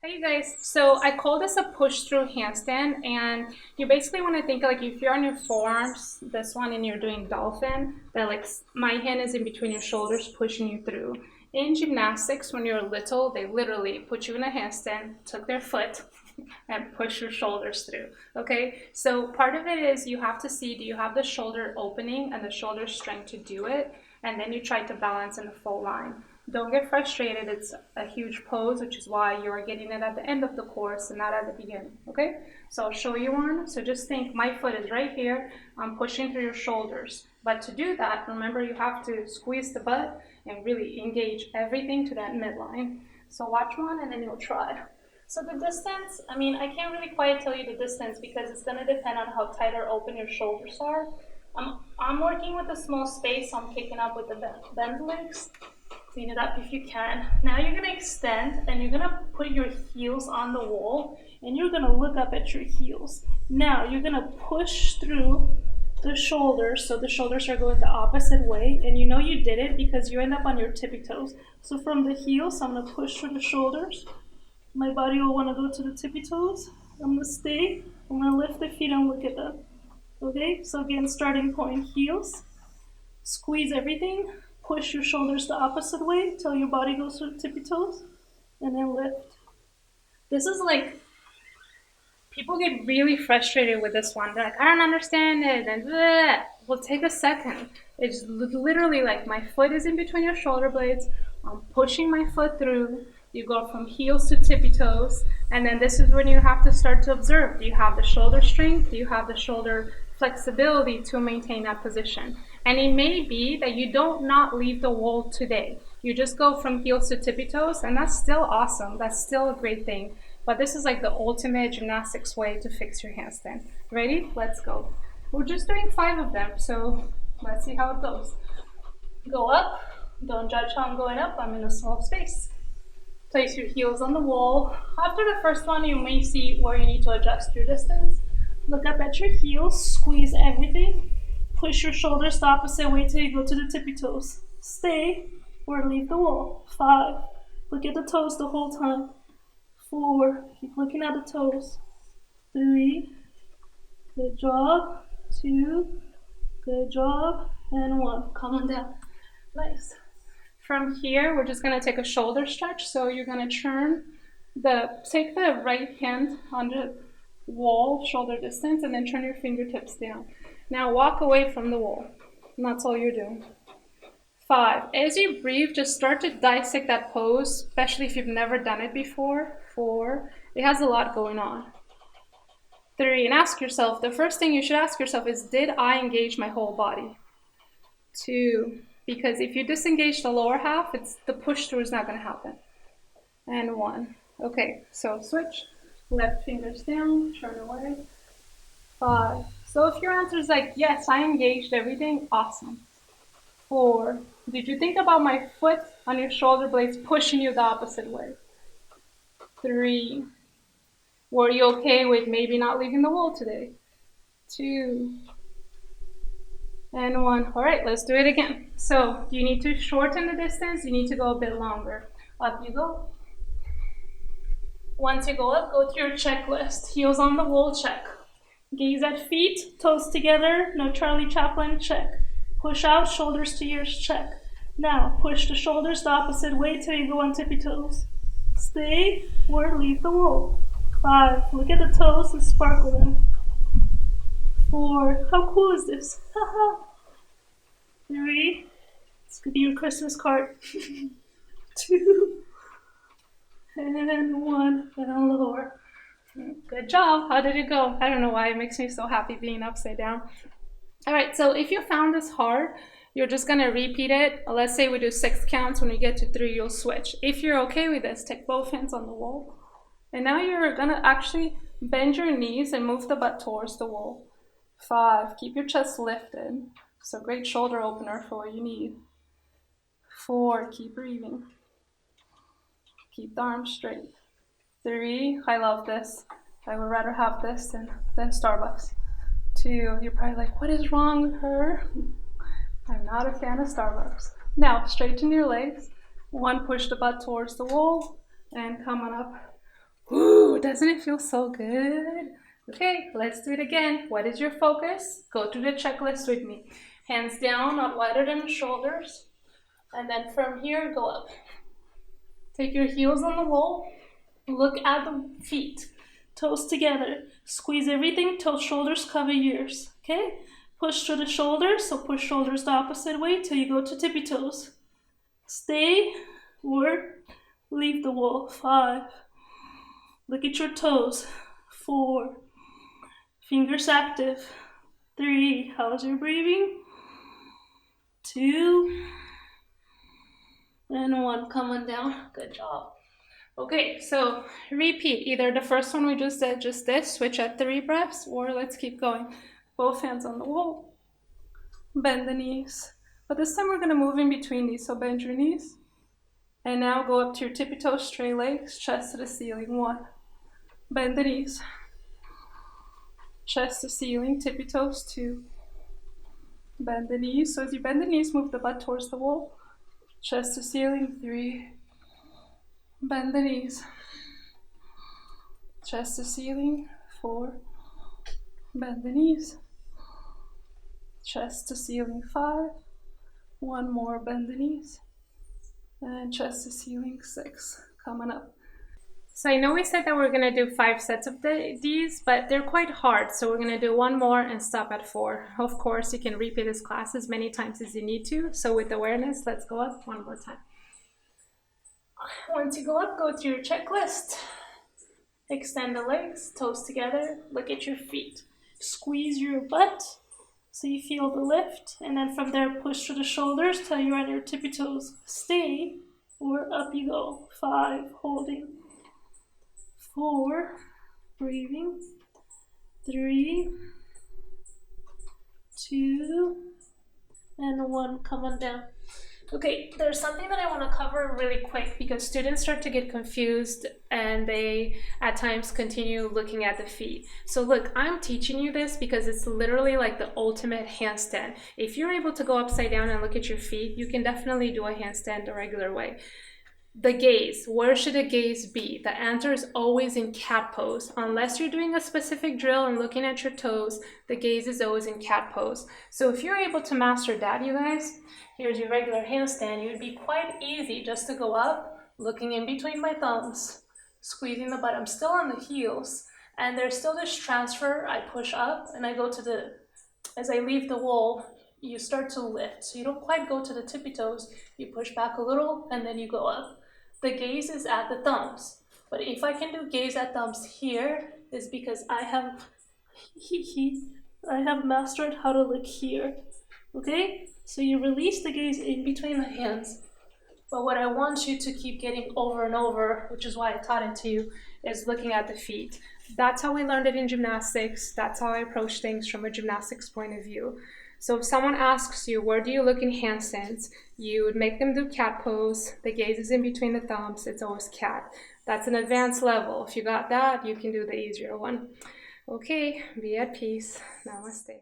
Hey guys, so I call this a push-through handstand, and you basically want to think like if you're on your forearms, this one, and you're doing dolphin, that like my hand is in between your shoulders pushing you through. In gymnastics, when you're little, they literally put you in a handstand, took their foot, and push your shoulders through. Okay, so part of it is you have to see, do you have the shoulder opening and the shoulder strength to do it, and then you try to balance in a full line. Don't get frustrated. It's a huge pose, which is why you are getting it at the end of the course and not at the beginning, okay? So I'll show you one. So just think my foot is right here. I'm pushing through your shoulders. But to do that, remember you have to squeeze the butt and really engage everything to that midline. So watch one and then you'll try. So the distance, I can't really quite tell you the distance because it's gonna depend on how tight or open your shoulders are. I'm working with a small space, so I'm kicking up with the bend legs. Clean it up if you can. Now you're gonna extend and you're gonna put your heels on the wall and you're gonna look up at your heels. Now you're gonna push through the shoulders, so the shoulders are going the opposite way, and you know you did it because you end up on your tippy toes. So from the heels, I'm gonna push through the shoulders. My body will wanna go to the tippy toes. I'm gonna stay, I'm gonna lift the feet and look at them. Okay, so again, starting point, heels, squeeze everything. Push your shoulders the opposite way till your body goes to the tippy toes, and then lift. This is like, people get really frustrated with this one. They're like, I don't understand it, and bleh. Well, take a second. It's literally like my foot is in between your shoulder blades. I'm pushing my foot through. You go from heels to tippy toes, and then this is when you have to start to observe. Do you have the shoulder strength? Do you have the shoulder flexibility to maintain that position? And it may be that you don't not leave the wall today. You just go from heels to tippy toes, and that's still awesome. That's still a great thing. But this is like the ultimate gymnastics way to fix your handstand. Ready? Let's go. We're just doing 5 of them, so let's see how it goes. Go up. Don't judge how I'm going up. I'm in a small space. Place your heels on the wall. After the first one, you may see where you need to adjust your distance. Look up at your heels. Squeeze everything. Push your shoulders the opposite way till you go to the tippy toes. Stay or leave the wall. 5. Look at the toes the whole time. 4. Keep looking at the toes. 3. Good job. 2. Good job. And 1. Come on down. Nice. From here, we're just going to take a shoulder stretch. So you're going to take the right hand on the wall, shoulder distance, and then turn your fingertips down. Now walk away from the wall, and that's all you're doing. 5, as you breathe, just start to dissect that pose, especially if you've never done it before. 4, it has a lot going on. 3, and ask yourself, the first thing you should ask yourself is, did I engage my whole body? 2, because if you disengage the lower half, the push through is not going to happen. And 1. Okay, so switch, left fingers down, turn away. 5. So if your answer is like, yes, I engaged everything, awesome. 4. Did you think about my foot on your shoulder blades pushing you the opposite way? 3. Were you okay with maybe not leaving the wall today? 2. And 1. All right, let's do it again. So you need to shorten the distance. You need to go a bit longer. Up you go. Once you go up, go through your checklist. Heels on the wall, check. Gaze at feet, toes together, no Charlie Chaplin, check. Push out, shoulders to ears, check. Now, push the shoulders the opposite way till you go on tippy toes. Stay or leave the wall. 5, look at the toes and sparkle them. 4, how cool is this? 3, this could be your Christmas card. 2, and 1, and lower. Good job. How did it go? I don't know why it makes me so happy being upside down. All right, so if you found this hard, you're just going to repeat it. Let's say we do 6 counts. When you get to 3, you'll switch. If you're okay with this, take both hands on the wall. And now you're going to actually bend your knees and move the butt towards the wall. 5, keep your chest lifted. So great shoulder opener for what you need. 4, keep breathing. Keep the arms straight. 3, I love this. I would rather have this than Starbucks. 2, you're probably like, what is wrong with her? I'm not a fan of Starbucks. Now, straighten your legs. 1, push the butt towards the wall and come on up doesn't it feel so good? Okay, let's do it again. What is your focus? Go through the checklist with me. Hands down, not wider than the shoulders. And then from here, go up. Take your heels on the wall. Look at the feet. Toes together. Squeeze everything till shoulders cover ears. Okay? Push through the shoulders, so push shoulders the opposite way till you go to tippy toes. Stay or leave the wall. 5. Look at your toes. 4. Fingers active. 3. How's your breathing? 2. And 1. Come on down. Good job. Okay, so repeat. Either the first one we just did, just this, switch at 3 breaths, or let's keep going. Both hands on the wall. Bend the knees. But this time we're going to move in between these, so bend your knees. And now go up to your tippy toes, straight legs, chest to the ceiling. 1. Bend the knees. Chest to ceiling, tippy toes. 2. Bend the knees. So as you bend the knees, move the butt towards the wall. Chest to ceiling. 3. Bend the knees. Chest to ceiling. 4. Bend the knees. Chest to ceiling. 5. 1 more, bend the knees. And chest to ceiling. 6. Coming up. So I know we said that we're going to do 5 sets of these, but they're quite hard. So we're going to do 1 more and stop at 4. Of course, you can repeat this class as many times as you need to. So with awareness, let's go up 1 more time. Once you go up, go through your checklist. Extend the legs, toes together. Look at your feet. Squeeze your butt so you feel the lift. And then from there, push through the shoulders till you're on your tippy toes. Stay, or up you go. 5, holding. 4, breathing. 3, 2, and 1. Come on down. Okay, there's something that I want to cover really quick because students start to get confused and they at times continue looking at the feet. So look, I'm teaching you this because it's literally like the ultimate handstand. If you're able to go upside down and look at your feet, you can definitely do a handstand the regular way. The gaze, where should the gaze be? The answer is always in cat pose. Unless you're doing a specific drill and looking at your toes, the gaze is always in cat pose. So if you're able to master that, you guys, here's your regular handstand. It would be quite easy just to go up, looking in between my thumbs, squeezing the butt. I'm still on the heels, and there's still this transfer. I push up, and I go to the, as I leave the wall, you start to lift. So you don't quite go to the tippy toes. You push back a little, and then you go up. The gaze is at the thumbs, but if I can do gaze at thumbs here, is because I have mastered how to look here. Okay, so you release the gaze in between the hands, but what I want you to keep getting over and over, which is why I taught it to you, is looking at the feet. That's how we learned it in gymnastics. That's how I approach things from a gymnastics point of view. So if someone asks you, where do you look in handstands? You would make them do cat pose. The gaze is in between the thumbs. It's always cat. That's an advanced level. If you got that, you can do the easier one. Okay, be at peace. Namaste.